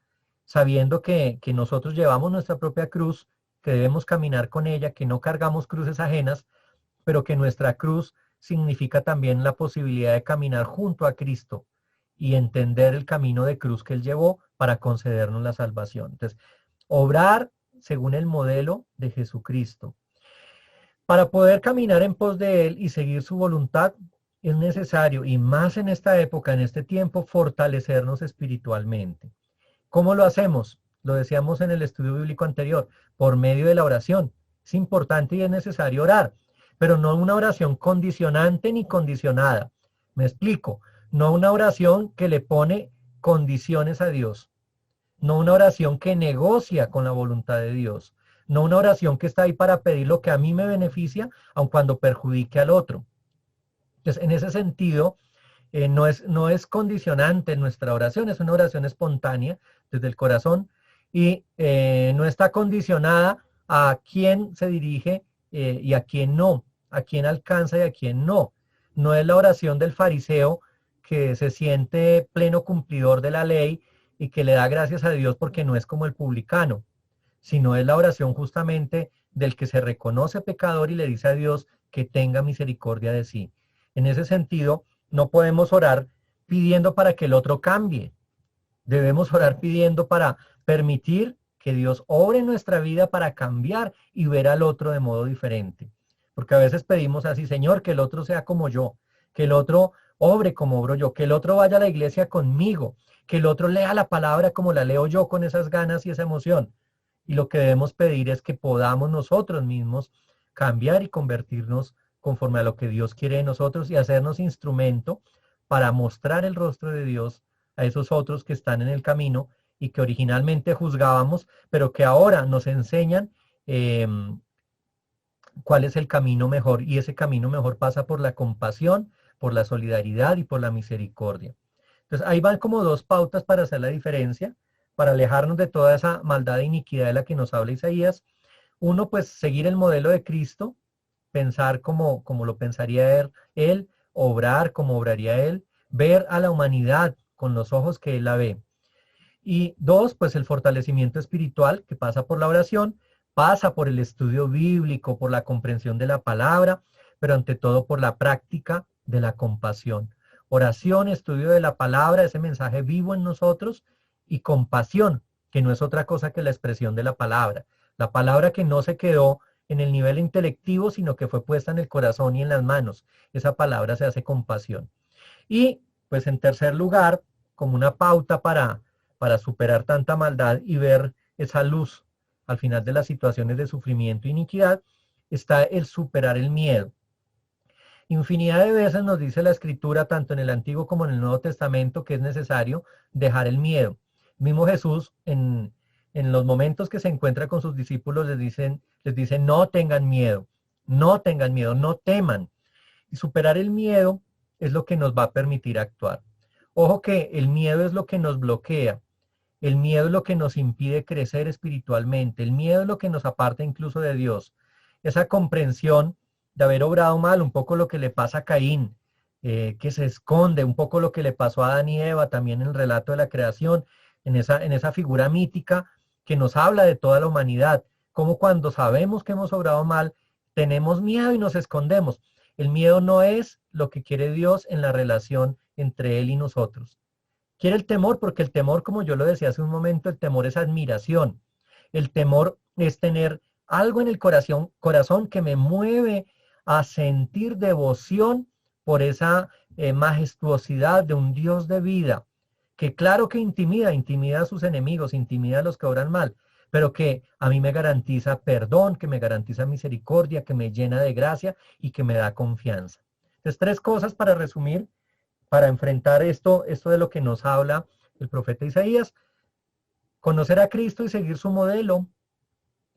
sabiendo que nosotros llevamos nuestra propia cruz, que debemos caminar con ella, que no cargamos cruces ajenas, pero que nuestra cruz significa también la posibilidad de caminar junto a Cristo y entender el camino de cruz que Él llevó para concedernos la salvación. Entonces, obrar según el modelo de Jesucristo. Para poder caminar en pos de Él y seguir su voluntad, es necesario, y más en esta época, en este tiempo, fortalecernos espiritualmente. ¿Cómo lo hacemos? Lo decíamos en el estudio bíblico anterior, por medio de la oración. Es importante y es necesario orar, pero no una oración condicionante ni condicionada. Me explico, no una oración que le pone condiciones a Dios, no una oración que negocia con la voluntad de Dios, no una oración que está ahí para pedir lo que a mí me beneficia, aun cuando perjudique al otro. Entonces, en ese sentido, no es condicionante nuestra oración, es una oración espontánea desde el corazón y no está condicionada a quién se dirige y a quién no, a quién alcanza y a quién no. No es la oración del fariseo que se siente pleno cumplidor de la ley y que le da gracias a Dios porque no es como el publicano, sino es la oración justamente del que se reconoce pecador y le dice a Dios que tenga misericordia de sí. En ese sentido, no podemos orar pidiendo para que el otro cambie. Debemos orar pidiendo para permitir que Dios obre en nuestra vida para cambiar y ver al otro de modo diferente. Porque a veces pedimos así, Señor, que el otro sea como yo, que el otro obre como obro yo, que el otro vaya a la iglesia conmigo, que el otro lea la palabra como la leo yo con esas ganas y esa emoción. Y lo que debemos pedir es que podamos nosotros mismos cambiar y convertirnos conforme a lo que Dios quiere de nosotros y hacernos instrumento para mostrar el rostro de Dios a esos otros que están en el camino y que originalmente juzgábamos, pero que ahora nos enseñan cuál es el camino mejor. Y ese camino mejor pasa por la compasión, por la solidaridad y por la misericordia. Entonces ahí van como dos pautas para hacer la diferencia, para alejarnos de toda esa maldad e iniquidad de la que nos habla Isaías. Uno, pues seguir el modelo de Cristo, pensar como lo pensaría él, obrar como obraría él, ver a la humanidad con los ojos que él la ve. Y dos, pues el fortalecimiento espiritual que pasa por la oración, pasa por el estudio bíblico, por la comprensión de la palabra, pero ante todo por la práctica de la compasión. Oración, estudio de la palabra, ese mensaje vivo en nosotros, y compasión, que no es otra cosa que la expresión de la palabra que no se quedó en el nivel intelectivo, sino que fue puesta en el corazón y en las manos. Esa palabra se hace compasión. Y pues en tercer lugar, como una pauta para superar tanta maldad y ver esa luz al final de las situaciones de sufrimiento e iniquidad, está el superar el miedo. Infinidad de veces nos dice la Escritura, tanto en el Antiguo como en el Nuevo Testamento, que es necesario dejar el miedo. Mismo Jesús, en los momentos que se encuentra con sus discípulos, les dice, no tengan miedo, no teman. Y superar el miedo es lo que nos va a permitir actuar. Ojo que el miedo es lo que nos bloquea, el miedo es lo que nos impide crecer espiritualmente, el miedo es lo que nos aparta incluso de Dios. Esa comprensión de haber obrado mal, un poco lo que le pasa a Caín, que se esconde, un poco lo que le pasó a Adán y Eva, también en el relato de la creación, en esa figura mítica que nos habla de toda la humanidad, como cuando sabemos que hemos obrado mal, tenemos miedo y nos escondemos. El miedo no es lo que quiere Dios en la relación entre Él y nosotros. Quiere el temor, porque el temor, como yo lo decía hace un momento, el temor es admiración. El temor es tener algo en el corazón que me mueve a sentir devoción por esa majestuosidad de un Dios de vida, que claro que intimida a sus enemigos, intimida a los que obran mal, pero que a mí me garantiza perdón, que me garantiza misericordia, que me llena de gracia y que me da confianza. Entonces, 3 cosas para resumir, para enfrentar esto de lo que nos habla el profeta Isaías. Conocer a Cristo y seguir su modelo,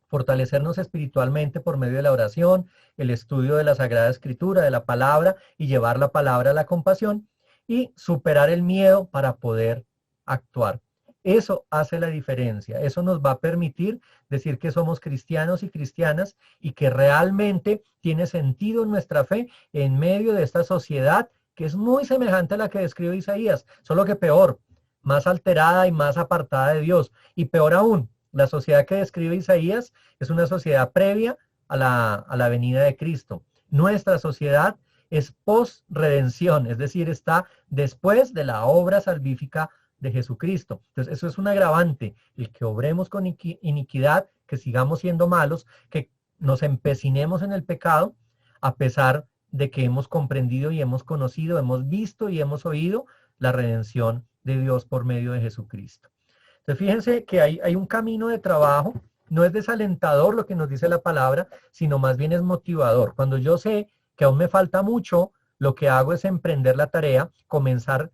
fortalecernos espiritualmente por medio de la oración, el estudio de la Sagrada Escritura, de la palabra y llevar la palabra a la compasión y superar el miedo para poder actuar. Eso hace la diferencia. Eso nos va a permitir decir que somos cristianos y cristianas y que realmente tiene sentido nuestra fe en medio de esta sociedad que es muy semejante a la que describe Isaías, solo que peor, más alterada y más apartada de Dios. Y peor aún, la sociedad que describe Isaías es una sociedad previa a la venida de Cristo. Nuestra sociedad es post-redención, es decir, está después de la obra salvífica de Jesucristo. Entonces, eso es un agravante, el que obremos con iniquidad, que sigamos siendo malos, que nos empecinemos en el pecado, a pesar de que hemos comprendido y hemos conocido, hemos visto y hemos oído la redención de Dios por medio de Jesucristo. Entonces, fíjense que hay un camino de trabajo, no es desalentador lo que nos dice la palabra, sino más bien es motivador. Cuando yo sé que aún me falta mucho, lo que hago es emprender la tarea, comenzar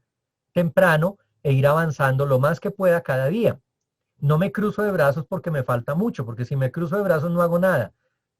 temprano e ir avanzando lo más que pueda cada día. No me cruzo de brazos porque me falta mucho, porque si me cruzo de brazos no hago nada,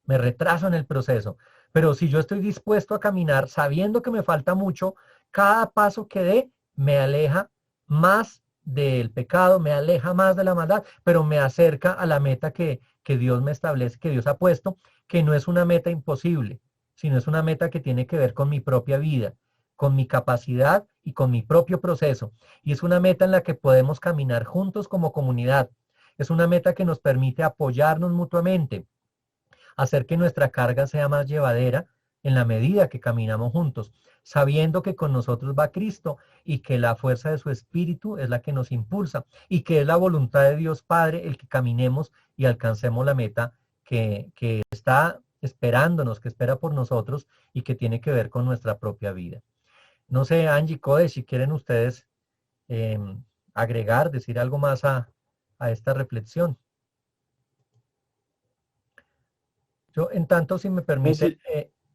me retraso en el proceso. Pero si yo estoy dispuesto a caminar sabiendo que me falta mucho, cada paso que dé me aleja más del pecado, me aleja más de la maldad, pero me acerca a la meta que Dios me establece, que Dios ha puesto, que no es una meta imposible, sino es una meta que tiene que ver con mi propia vida, con mi capacidad y con mi propio proceso. Y es una meta en la que podemos caminar juntos como comunidad. Es una meta que nos permite apoyarnos mutuamente, hacer que nuestra carga sea más llevadera en la medida que caminamos juntos, sabiendo que con nosotros va Cristo y que la fuerza de su Espíritu es la que nos impulsa y que es la voluntad de Dios Padre el que caminemos y alcancemos la meta que está esperándonos, que espera por nosotros y que tiene que ver con nuestra propia vida. No sé, Angie, Kodesh, si quieren ustedes agregar, decir algo más a esta reflexión. Yo, en tanto, si me permite,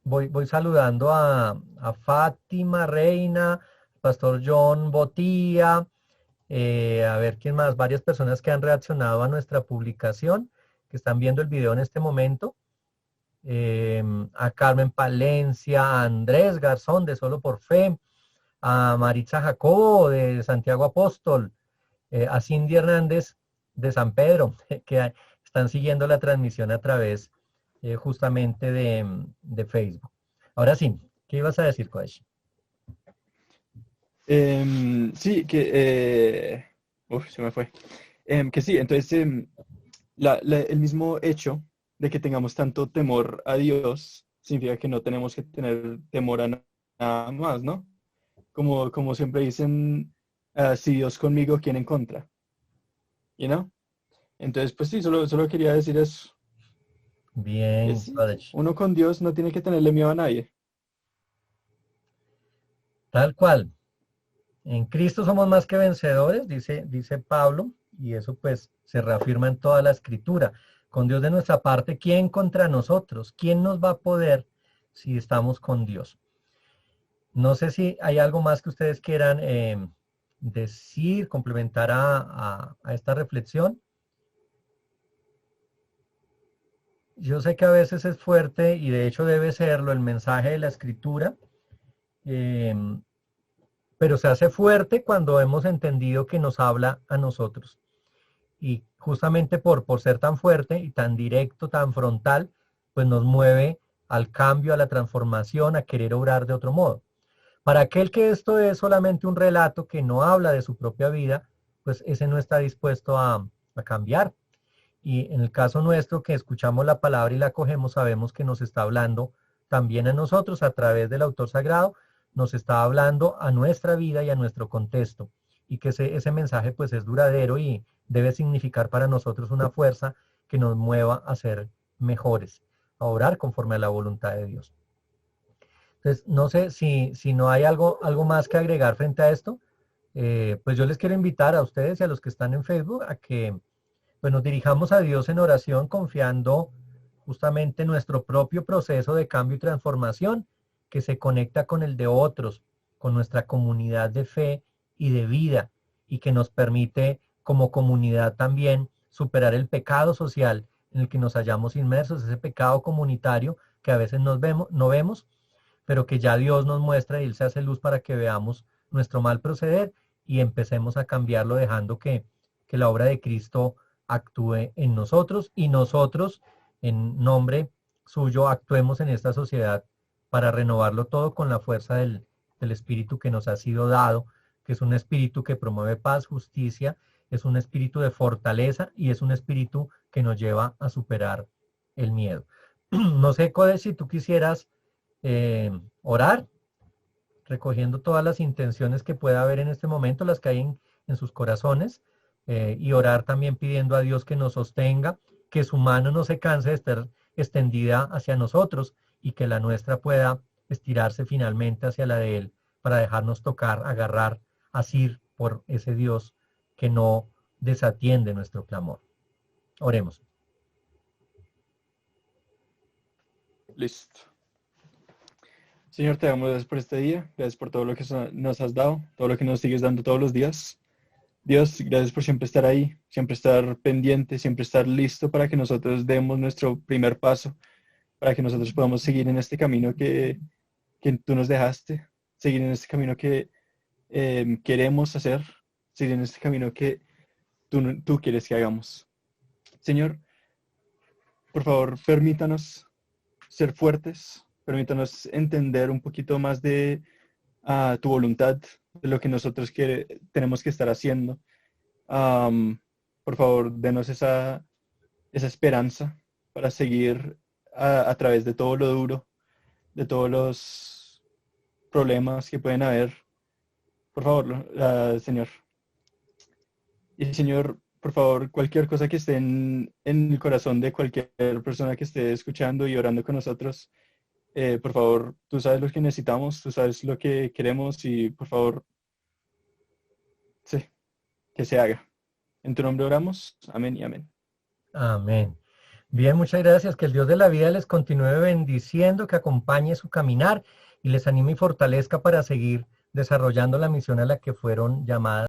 voy saludando a Fátima Reina, Pastor John Botía, a ver quién más, varias personas que han reaccionado a nuestra publicación, que están viendo el video en este momento. A Carmen Palencia, a Andrés Garzón de Solo por Fe, a Maritza Jacobo de Santiago Apóstol, a Cindy Hernández de San Pedro, que están siguiendo la transmisión a través justamente de Facebook. Ahora sí, ¿qué ibas a decir, Kodesh? Sí, que... se me fue. Que sí, entonces el mismo hecho de que tengamos tanto temor a Dios significa que no tenemos que tener temor a nada más, ¿no? Como siempre dicen, si Dios conmigo, ¿quién en contra? ¿You know? Entonces, pues sí, solo quería decir eso. Bien, sí, uno con Dios no tiene que tenerle miedo a nadie. Tal cual. En Cristo somos más que vencedores, dice Pablo, y eso pues se reafirma en toda la Escritura. Con Dios de nuestra parte, ¿quién contra nosotros? ¿Quién nos va a poder si estamos con Dios? No sé si hay algo más que ustedes quieran decir, complementar a esta reflexión. Yo sé que a veces es fuerte y de hecho debe serlo el mensaje de la Escritura, pero se hace fuerte cuando hemos entendido que nos habla a nosotros. Y justamente por ser tan fuerte y tan directo, tan frontal, pues nos mueve al cambio, a la transformación, a querer obrar de otro modo. Para aquel que esto es solamente un relato que no habla de su propia vida, pues ese no está dispuesto a cambiar. Y en el caso nuestro, que escuchamos la palabra y la acogemos, sabemos que nos está hablando también a nosotros a través del autor sagrado, nos está hablando a nuestra vida y a nuestro contexto. Y que ese mensaje pues es duradero y debe significar para nosotros una fuerza que nos mueva a ser mejores, a orar conforme a la voluntad de Dios. Entonces, no sé si no hay algo más que agregar frente a esto, pues yo les quiero invitar a ustedes y a los que están en Facebook a que pues nos dirijamos a Dios en oración confiando justamente en nuestro propio proceso de cambio y transformación que se conecta con el de otros, con nuestra comunidad de fe y de vida y que nos permite como comunidad también superar el pecado social en el que nos hallamos inmersos, ese pecado comunitario que a veces no vemos, pero que ya Dios nos muestra y Él se hace luz para que veamos nuestro mal proceder y empecemos a cambiarlo dejando que la obra de Cristo actúe en nosotros y nosotros en nombre suyo actuemos en esta sociedad para renovarlo todo con la fuerza del Espíritu que nos ha sido dado, que es un espíritu que promueve paz, justicia, es un espíritu de fortaleza y es un espíritu que nos lleva a superar el miedo. No sé, Codes, si tú quisieras orar, recogiendo todas las intenciones que pueda haber en este momento, las que hay en sus corazones, y orar también pidiendo a Dios que nos sostenga, que su mano no se canse de estar extendida hacia nosotros y que la nuestra pueda estirarse finalmente hacia la de Él para dejarnos tocar, agarrar, asir por ese Dios que no desatiende nuestro clamor. Oremos. Listo. Señor, te damos gracias por este día, gracias por todo lo que nos has dado, todo lo que nos sigues dando todos los días. Dios, gracias por siempre estar ahí, siempre estar pendiente, siempre estar listo para que nosotros demos nuestro primer paso, para que nosotros podamos seguir en este camino que tú nos dejaste, seguir en este camino que queremos hacer, seguir en este camino que tú quieres que hagamos. Señor, por favor, permítanos ser fuertes, permítanos entender un poquito más de tu voluntad, de lo que nosotros tenemos que estar haciendo. Por favor, denos esa esperanza para seguir a través de todo lo duro, de todos los problemas que pueden haber. Por favor, Señor. Y Señor, por favor, cualquier cosa que esté en el corazón de cualquier persona que esté escuchando y orando con nosotros, por favor, tú sabes lo que necesitamos, tú sabes lo que queremos y por favor, sí, que se haga. En tu nombre oramos. Amén y amén. Amén. Bien, muchas gracias. Que el Dios de la vida les continúe bendiciendo, que acompañe su caminar y les anime y fortalezca para seguir desarrollando la misión a la que fueron llamadas.